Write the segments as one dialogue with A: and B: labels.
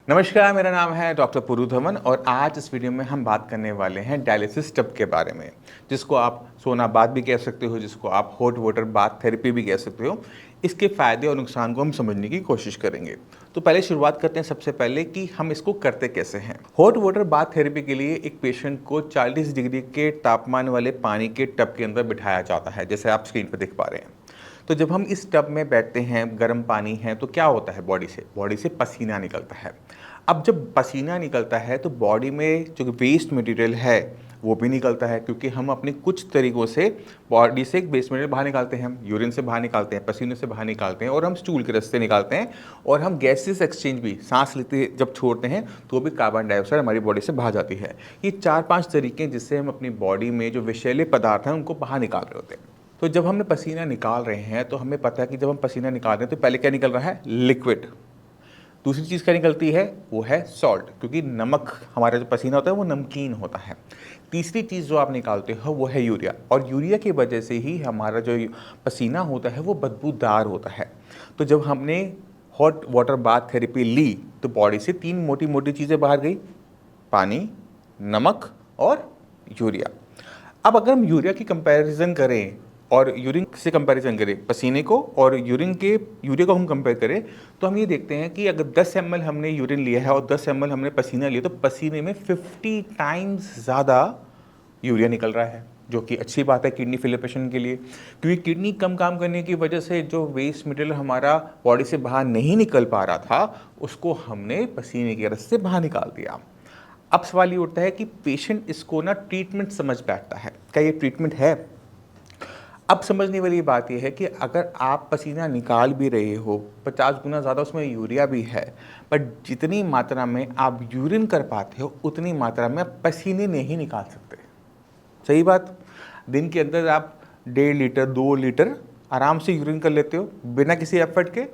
A: नमस्कार, मेरा नाम है डॉक्टर पुरुधवन और आज इस वीडियो में हम बात करने वाले हैं डायलिसिस टब के बारे में, जिसको आप सोना बाथ भी कह सकते हो, जिसको आप हॉट वाटर बाथ थेरेपी भी कह सकते हो। इसके फ़ायदे और नुकसान को हम समझने की कोशिश करेंगे। तो पहले शुरुआत करते हैं सबसे पहले कि हम इसको करते कैसे हैं। हॉट वाटर बाथ थेरेपी के लिए एक पेशेंट को 40 डिग्री के तापमान वाले पानी के टब के अंदर बिठाया जाता है, जैसे आप स्क्रीन पर देख पा रहे हैं। तो जब हम इस टब में बैठते हैं, गर्म पानी है, तो क्या होता है बॉडी से पसीना निकलता है। अब जब पसीना निकलता है तो बॉडी में जो वेस्ट मटेरियल है वो भी निकलता है, क्योंकि हम अपने कुछ तरीक़ों से बॉडी से वेस्ट मटेरियल बाहर निकालते हैं। हम यूरिन से बाहर निकालते हैं, पसीने से बाहर निकालते हैं और हम स्टूल के रास्ते निकालते हैं। और हम गैसेस एक्सचेंज भी, सांस लेते जब छोड़ते हैं तो भी कार्बन डाइऑक्साइड हमारी बॉडी से बाहर जाती है। ये 4-5 तरीके हैं जिससे हम अपनी बॉडी में जो विषैले पदार्थ हैं उनको बाहर निकाल रहे होते हैं। तो जब हम पसीना निकाल रहे हैं तो हमें पता है कि जब हम पसीना निकाल रहे हैं तो पहले क्या निकल रहा है, लिक्विड। दूसरी चीज़ क्या निकलती है, वो है सॉल्ट, क्योंकि नमक, हमारा जो पसीना होता है वो नमकीन होता है। तीसरी चीज़ जो आप निकालते हो वो है यूरिया, और यूरिया की वजह से ही हमारा जो पसीना होता है वो बदबूदार होता है। तो जब हमने हॉट वाटर बाथ थेरेपी ली तो बॉडी से 3 मोटी मोटी चीज़ें बाहर गई, पानी, नमक और यूरिया। अब अगर हम यूरिया की कंपैरिजन करें और यूरिन से कंपैरिजन करें, पसीने को और यूरिया को हम कंपेयर करें, तो हम ये देखते हैं कि अगर 10 ml हमने यूरिन लिया है और 10 ml हमने पसीना लिया तो पसीने में 50 टाइम्स ज़्यादा यूरिया निकल रहा है, जो कि अच्छी बात है किडनी फेलियर पेशेंट के लिए, क्योंकि किडनी कम काम करने की वजह से जो वेस्ट मटेरियल हमारा बॉडी से बाहर नहीं निकल पा रहा था उसको हमने पसीने के रस से बाहर निकाल दिया। अब सवाल ये उठता है कि पेशेंट इसको ना ट्रीटमेंट समझ बैठता है, क्या ये ट्रीटमेंट है? अब समझने वाली बात यह है कि अगर आप पसीना निकाल भी रहे हो, 50 गुना ज़्यादा उसमें यूरिया भी है, बट जितनी मात्रा में आप यूरिन कर पाते हो उतनी मात्रा में आप पसीने नहीं निकाल सकते। सही बात। दिन के अंदर आप 1.5 लीटर 2 लीटर आराम से यूरिन कर लेते हो बिना किसी एफर्ट के,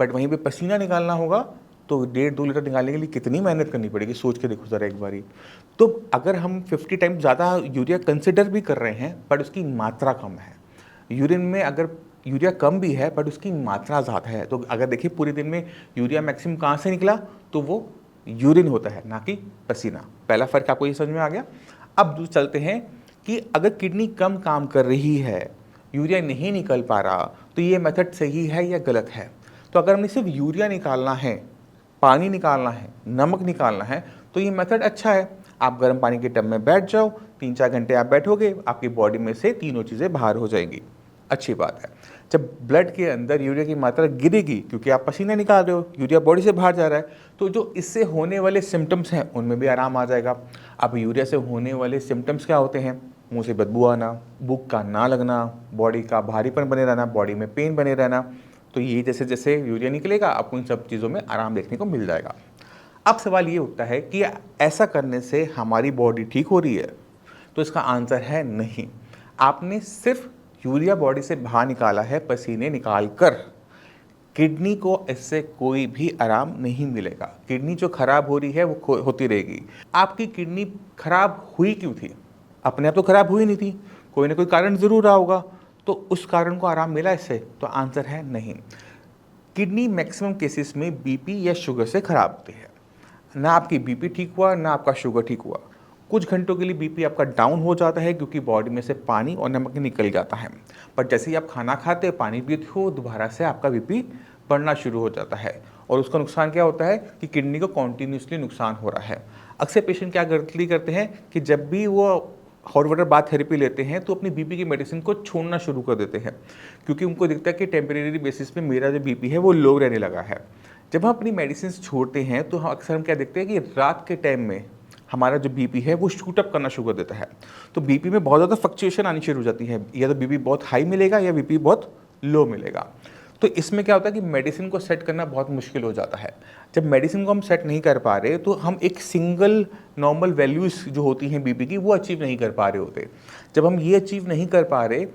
A: बट वहीं पे पसीना निकालना होगा तो 1.5-2 लीटर निकालने के लिए कितनी मेहनत करनी पड़ेगी, सोच के देखो ज़रा एक बारी। तो अगर हम 50 टाइम्स ज़्यादा यूरिया कंसिडर भी कर रहे हैं बट उसकी मात्रा कम है, यूरिन में अगर यूरिया कम भी है बट उसकी मात्रा ज़्यादा है, तो अगर देखिए पूरे दिन में यूरिया मैक्सिमम कहाँ से निकला, तो वो यूरिन होता है, ना कि पसीना। पहला फ़र्क आपको ये समझ में आ गया। अब चलते हैं कि अगर किडनी कम काम कर रही है, यूरिया नहीं निकल पा रहा, तो ये मेथड सही है या गलत है? तो अगर हमने सिर्फ यूरिया निकालना है, पानी निकालना है, नमक निकालना है, तो ये मेथड अच्छा है। आप गर्म पानी के टब में बैठ जाओ, 3-4 घंटे आप बैठोगे, आपकी बॉडी में से तीनों चीज़ें बाहर हो जाएंगी, अच्छी बात है। जब ब्लड के अंदर यूरिया की मात्रा गिरेगी, क्योंकि आप पसीना निकाल रहे हो, यूरिया बॉडी से बाहर जा रहा है, तो जो इससे होने वाले सिम्टम्स हैं उनमें भी आराम आ जाएगा। अब यूरिया से होने वाले सिम्टम्स क्या होते हैं? मुँह से बदबू आना, भूख का ना लगना, बॉडी का भारीपन बने रहना, बॉडी में पेन बने रहना। तो ये जैसे जैसे यूरिया निकलेगा आपको इन सब चीज़ों में आराम देखने को मिल जाएगा। अब सवाल ये उठता है कि ऐसा करने से हमारी बॉडी ठीक हो रही है? तो इसका आंसर है नहीं। आपने सिर्फ यूरिया बॉडी से बाहर निकाला है पसीने निकाल कर, किडनी को इससे कोई भी आराम नहीं मिलेगा। किडनी जो खराब हो रही है वो होती रहेगी। आपकी किडनी खराब हुई क्यों थी? अपने आप तो खराब हुई नहीं थी, कोई ना कोई कारण ज़रूर रहा होगा। तो उस कारण को आराम मिला इससे? तो आंसर है नहीं। किडनी मैक्सिमम केसेस में बीपी या शुगर से खराब होती है। ना आपकी बीपी ठीक हुआ, ना आपका शुगर ठीक हुआ। कुछ घंटों के लिए बीपी आपका डाउन हो जाता है क्योंकि बॉडी में से पानी और नमक निकल जाता है, पर जैसे ही आप खाना खाते हो, पानी पीते हो, दोबारा से आपका बीपी बढ़ना शुरू हो जाता है। और उसका नुकसान क्या होता है कि किडनी को कॉन्टीन्यूसली नुकसान हो रहा है। अक्सर पेशेंट क्या गलती करते हैं कि जब भी वो हॉट वाटर बाथ थेरेपी लेते हैं तो अपनी बीपी की मेडिसिन को छोड़ना शुरू कर देते हैं, क्योंकि उनको दिखता है कि टेम्परेरी बेसिस पे मेरा जो बीपी है वो लो रहने लगा है। जब हम अपनी मेडिसिन छोड़ते हैं तो हम अक्सर क्या देखते हैं कि रात के टाइम में हमारा जो बीपी है वो शूट अप करना शुरू कर देता है। तो बीपी में बहुत ज़्यादा फ्लक्चुएशन आनी शुरू हो जाती है, या तो बीपी बहुत हाई मिलेगा या बीपी बहुत लो मिलेगा। तो इसमें क्या होता है कि मेडिसिन को सेट करना बहुत मुश्किल हो जाता है। जब मेडिसिन को हम सेट नहीं कर पा रहे तो हम एक सिंगल नॉर्मल वैल्यूज़ जो होती हैं बीपी की वो अचीव नहीं कर पा रहे होते। जब हम ये अचीव नहीं कर पा रहे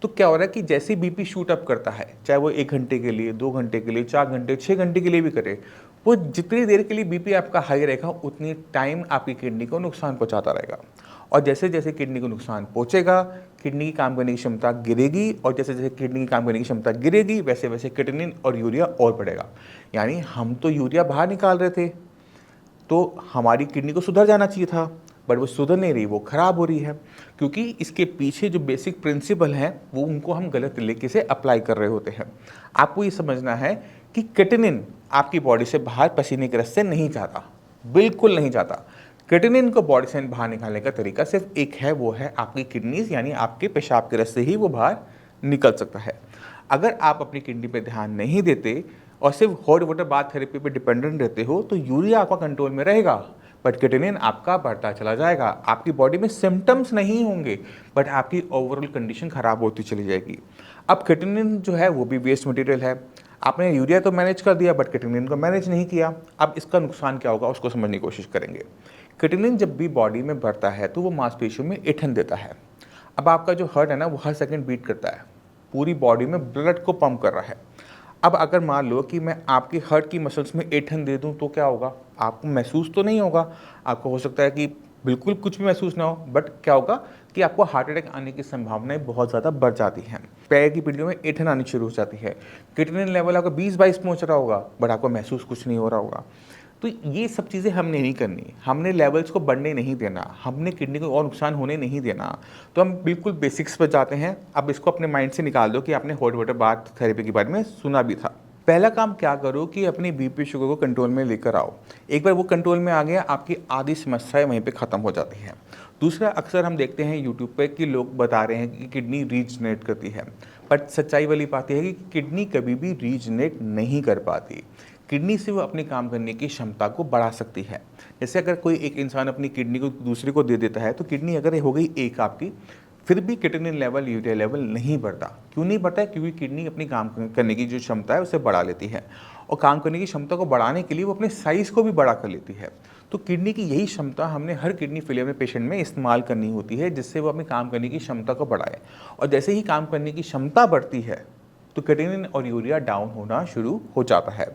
A: तो क्या हो रहा है कि जैसे बीपी शूट अप करता है, चाहे वो 1 घंटे के लिए, 2 घंटे के लिए, 4 घंटे, 6 घंटे के लिए भी करे, वो जितनी देर के लिए बीपी आपका हाई रहेगा उतनी टाइम आपकी किडनी को नुकसान पहुंचाता रहेगा। और जैसे जैसे किडनी को नुकसान पहुंचेगा, किडनी की काम करने की क्षमता गिरेगी, और जैसे जैसे किडनी की काम करने की क्षमता गिरेगी वैसे वैसे क्रिएटिनिन और यूरिया और बढ़ेगा। यानी हम तो यूरिया बाहर निकाल रहे थे, तो हमारी किडनी को सुधर जाना चाहिए था, बट वो सुधर नहीं रही, वो ख़राब हो रही है, क्योंकि इसके पीछे जो बेसिक प्रिंसिपल हैं वो उनको हम गलत तरीके से अप्लाई कर रहे होते हैं। आपको ये समझना है कि क्रिएटिनिन आपकी बॉडी से बाहर पसीने के रास्ते नहीं जाता, बिल्कुल नहीं जाता। क्रिएटिनिन को बॉडी से बाहर निकालने का तरीका सिर्फ एक है, वो है आपकी किडनीज, यानी आपके पेशाब के रास्ते ही वो बाहर निकल सकता है। अगर आप अपनी किडनी पे ध्यान नहीं देते और सिर्फ हॉट वाटर बाथ थेरेपी पे डिपेंडेंट रहते हो तो यूरिया आपका कंट्रोल में रहेगा, बट क्रिएटिनिन आपका बढ़ता चला जाएगा। आपकी बॉडी में सिम्टम्स नहीं होंगे, बट आपकी ओवरऑल कंडीशन खराब होती चली जाएगी। अब क्रिएटिनिन जो है वो भी वेस्ट मटेरियल है। आपने यूरिया तो मैनेज कर दिया, बट क्रिएटिनिन को मैनेज नहीं किया। अब इसका नुकसान क्या होगा उसको समझने की कोशिश करेंगे। क्रिएटिनिन जब भी बॉडी में बढ़ता है तो वो मांसपेशियों में ईंधन देता है। अब आपका जो हार्ट है ना, वो हर सेकंड बीट करता है, पूरी बॉडी में ब्लड को पंप कर रहा है। अब अगर मान लो कि मैं आपकी हार्ट की मसल्स में ईंधन दे दूं तो क्या होगा? आपको महसूस तो नहीं होगा, आपको हो सकता है कि बिल्कुल कुछ भी महसूस ना हो, बट क्या होगा कि आपको हार्ट अटैक आने की संभावनाएं बहुत ज़्यादा बढ़ जाती हैं। पैर की पीढ़ियों में ईंधन आनी शुरू हो जाती है। क्रिएटिनिन लेवल आपका 20-22 पहुंच रहा होगा, बट आपको महसूस कुछ नहीं हो रहा होगा। तो ये सब चीज़ें हमने नहीं करनी, हमने लेवल्स को बढ़ने नहीं देना, हमने किडनी को और नुकसान होने नहीं देना। तो हम बिल्कुल बेसिक्स पर जाते हैं। अब इसको अपने माइंड से निकाल दो कि आपने हॉट वाटर बाथ थेरेपी के बारे में सुना भी था। पहला काम क्या करो कि अपनी बीपी शुगर को कंट्रोल में लेकर आओ। एक बार वो कंट्रोल में आ गया, आपकी आधी समस्याएं वहीं पे ख़त्म हो जाती हैं। दूसरा, अक्सर हम देखते हैं यूट्यूब पे कि लोग बता रहे हैं कि किडनी रीजनरेट करती है, बट सच्चाई वाली बात यह है कि किडनी कभी भी रीजनरेट नहीं कर पाती। किडनी से वो अपने काम करने की क्षमता को बढ़ा सकती है। जैसे अगर कोई एक इंसान अपनी किडनी को दूसरे को दे देता है, तो किडनी अगर हो गई एक आपकी, फिर भी क्रिएटिनिन लेवल, यूरिया लेवल नहीं बढ़ता। क्यों नहीं बढ़ता है? क्योंकि किडनी अपनी काम करने की जो क्षमता है उसे बढ़ा लेती है, और काम करने की क्षमता को बढ़ाने के लिए वो अपने साइज़ को भी बड़ा कर लेती है। तो किडनी की यही क्षमता हमने हर किडनी फेलियर में पेशेंट में इस्तेमाल करनी होती है, जिससे वो अपने काम करने की क्षमता को बढ़ाए। और जैसे ही काम करने की क्षमता बढ़ती है तो क्रिएटिनिन और यूरिया डाउन होना शुरू हो जाता है।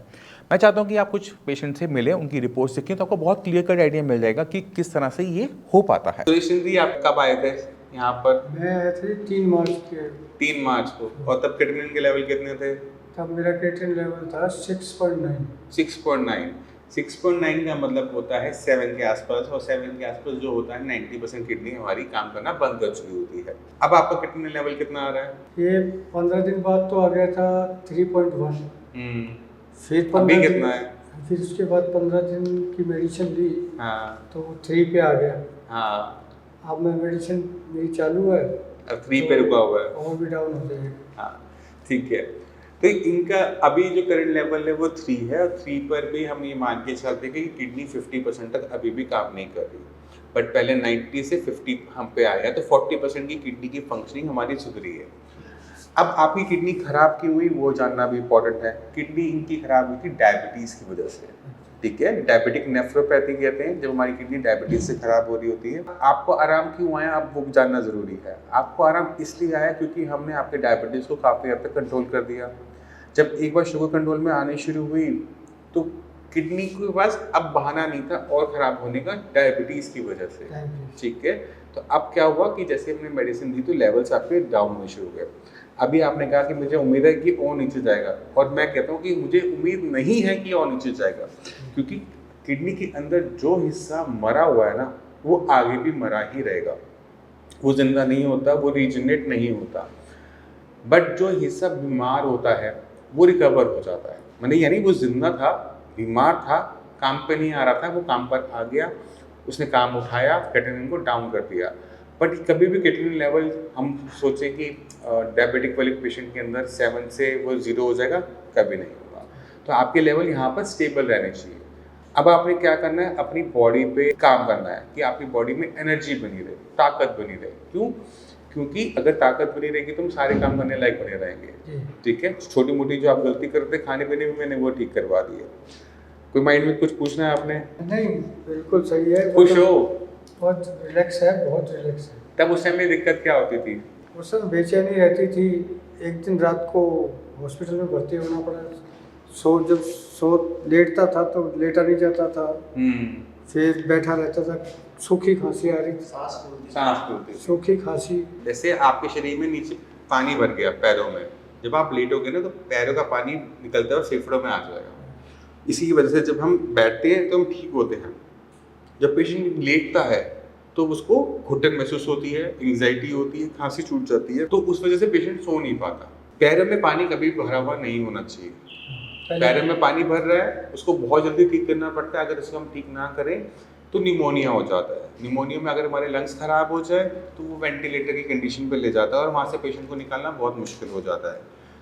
A: मैं चाहता हूँ कि आप कुछ पेशेंट से मिलें, उनकी रिपोर्ट देखें, तो आपको बहुत क्लियर कट आइडिया मिल जाएगा कि किस तरह से ये हो पाता है। तो सिंधी आप कब आए थे यहाँ पर?
B: मैं आए थे 3 मार्च के।
A: 3 मार्च को। और तब क्रिएटिनिन के लेवल कितने थे?
B: तब मेरा क्रिएटिनिन लेवल था 6.9।
A: 6.9। 6.9 का मतलब होता है 7 के आसपास, और 7 के आसपास जो होता है 90% किडनी हमारी काम करना बंद कर चुकी होती है। अब आपका क्रिएटिनिन लेवल कितना आ रहा है?
B: ये 15 दिन बाद तो आ गया था 3.1। फिर 15
A: कितना है?
B: फिर उसके बाद 15 दिन की मेडिसिन ली।
A: हाँ,
B: तो 3 पे आ गया।
A: हाँ।
B: अब मैं मेडिसिन मेरी चालू है,
A: अब 3 पे रुका हुआ है।
B: और भी डाउन हो जाएगा।
A: हाँ, ठीक है। तो इनका अभी जो करंट लेवल है वो 3 है, और 3 पर भी हम ये मान के चलते हैं कि किडनी 50% तक अभी भी काम नहीं कर रही। बट पहले 90 से 50 हम पे आया, तो 40% की किडनी की फंक्शनिंग हमारी सुधरी है। अब आपकी किडनी खराब क्यों हुई वो जानना भी इम्पोर्टेंट है। किडनी इनकी खराब हुई थी डायबिटीज़ की वजह से, ठीक है। डायबिटिक नेफ्रोपैथी कहते हैं जब हमारी किडनी डायबिटीज से खराब हो रही होती है। आपको आराम क्यों आया, आप वो जानना ज़रूरी है। आपको आराम इसलिए आया क्योंकि हमने आपके डायबिटीज़ को काफ़ी हद तक कंट्रोल कर दिया। जब एक बार शुगर कंट्रोल में आनी शुरू हुई तो किडनी के पास अब बहाना नहीं था और ख़राब होने का, डायबिटीज़ की वजह से, ठीक है। तो अब क्या हुआ कि जैसे हमने मेडिसिन दी तो लेवल्स आपके डाउन होने शुरू हो गए। अभी आपने कहा कि मुझे उम्मीद है कि और नीचे जाएगा, और मैं कहता हूँ कि मुझे उम्मीद नहीं है कि और नीचे जाएगा, क्योंकि किडनी के अंदर जो हिस्सा मरा हुआ है ना वो आगे भी मरा ही रहेगा। वो जिंदा नहीं होता, वो रीजनरेट नहीं होता। बट जो हिस्सा बीमार होता है वो रिकवर हो जाता है। मैंने यानी वो जिंदा था, बीमार था, काम पे नहीं आ रहा था, वो काम पर आ गया, उसने काम उठाया, क्रिएटिनिन को डाउन कर दिया। बट कभी भी क्रिएटिनिन लेवल हम सोचें कि डायबिटिक वाले पेशेंट के अंदर 7 से वो 0 हो जाएगा, कभी नहीं होगा। तो आपके लेवल यहाँ पर स्टेबल रहने चाहिए। अब आपने क्या करना है, अपनी बॉडी पे काम करना है कि आपकी बॉडी में एनर्जी बनी रहे, ताकत बनी रहे। क्यों? क्योंकि अगर ताकत बनी रहेगी तो हम सारे काम करने लायक बने रहेंगे, ठीक है। छोटी मोटी जो आप गलती करते खाने पीने में, मैंने वो ठीक करवा दी है। कोई माइंड में कुछ पूछना है आपने?
B: नहीं, बिल्कुल सही है।
A: खुश हो?
B: बहुत रिलैक्स है, बहुत रिलैक्स है।
A: तब उस टाइम में दिक्कत क्या होती थी?
B: उस समय बेचैनी रहती थी। एक दिन रात को हॉस्पिटल में भर्ती होना पड़ा। जब लेटता था तो लेटा नहीं जाता था, फिर बैठा रहता था, सूखी खांसी आ रही,
A: सांस फूलती,
B: सूखी खांसी।
A: जैसे आपके शरीर में नीचे पानी भर गया पैरों में, जब आप लेटोगे ना तो पैरों का पानी निकलता है और फेफड़ों में आ जाएगा। इसी की वजह से जब हम बैठते हैं तो हम ठीक होते हैं। जब पेशेंट लेटता है तो उसको घुटन महसूस होती है, एंग्जाइटी होती है, खांसी छूट जाती है, तो उस वजह से पेशेंट सो नहीं पाता। पैरों में पानी कभी भरा हुआ नहीं होना चाहिए। पैरों में पानी भर रहा है, उसको बहुत जल्दी ठीक करना पड़ता है। अगर इसको हम ठीक ना करें तो निमोनिया हो जाता है। निमोनिया में अगर हमारे लंग्स खराब हो जाए तो वो वेंटिलेटर की कंडीशन पे ले जाता है और वहाँ से पेशेंट को निकालना बहुत मुश्किल हो जाता है।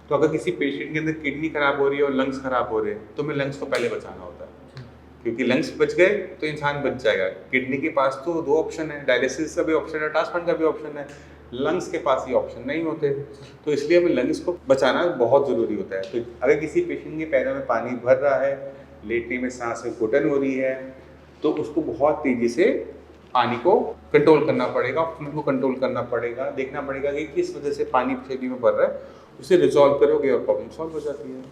A: तो अगर किसी पेशेंट के अंदर किडनी खराब हो रही है और लंग्स खराब हो रहे हैं तो हमें लंग्स को पहले बचाना होता है, क्योंकि लंग्स बच गए तो इंसान बच जाएगा। किडनी के पास तो 2 ऑप्शन है, डायलिसिस का भी ऑप्शन है, ट्रांसप्लांट का भी ऑप्शन है। लंग्स के पास ये ऑप्शन नहीं होते, तो इसलिए हमें लंग्स को बचाना बहुत ज़रूरी होता है। तो अगर किसी पेशेंट के पैरों में पानी भर रहा है, लेटने में सांस में घुटन हो रही है, तो उसको बहुत तेज़ी से पानी को कंट्रोल करना पड़ेगा, फ्लूइड को कंट्रोल करना पड़ेगा, देखना पड़ेगा कि किस वजह से पानी शरीर में भर रहा है, उसे रिजॉल्व करोगे और प्रॉब्लम सॉल्व हो जाती है।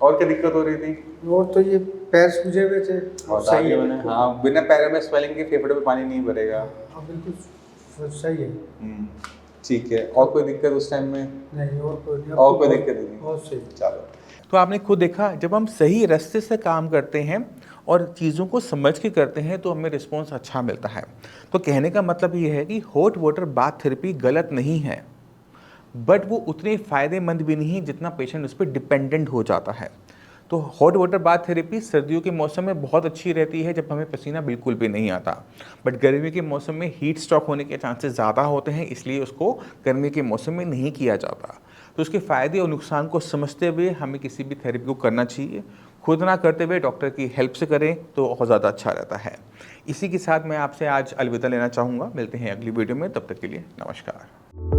A: और क्या दिक्कत हो रही थी?
B: और तो ये पैर सूजे हुए थे,
A: और
B: सही है।
A: हाँ, बिना पैरों में स्वेलिंग के फेफड़े में पानी नहीं भरेगा।
B: हाँ बिल्कुल सही है।
A: ठीक है। और कोई दिक्कत उस टाइम में?
B: नहीं, और कोई नहीं।
A: और कोई दिक्कत नहीं?
B: बहुत सही।
A: चलो, तो आपने खुद देखा, जब हम सही रास्ते से काम करते हैं और चीज़ों को समझ के करते हैं तो हमें रिस्पॉन्स अच्छा मिलता है। तो कहने का मतलब ये है कि हॉट वाटर बाथ थेरेपी गलत नहीं है, बट वो उतनी फ़ायदेमंद भी नहीं जितना पेशेंट उस पर डिपेंडेंट हो जाता है। तो हॉट वाटर बाथ थेरेपी सर्दियों के मौसम में बहुत अच्छी रहती है जब हमें पसीना बिल्कुल भी नहीं आता, बट गर्मी के मौसम में हीट स्ट्रोक होने के चांसेस ज़्यादा होते हैं, इसलिए उसको गर्मी के मौसम में नहीं किया जाता। तो उसके फ़ायदे और नुकसान को समझते हुए हमें किसी भी थेरेपी को करना चाहिए। खुद ना करते हुए डॉक्टर की हेल्प से करें तो बहुत ज़्यादा अच्छा रहता है। इसी के साथ मैं आपसे आज अलविदा लेना चाहूँगा। मिलते हैं अगली वीडियो में, तब तक के लिए नमस्कार।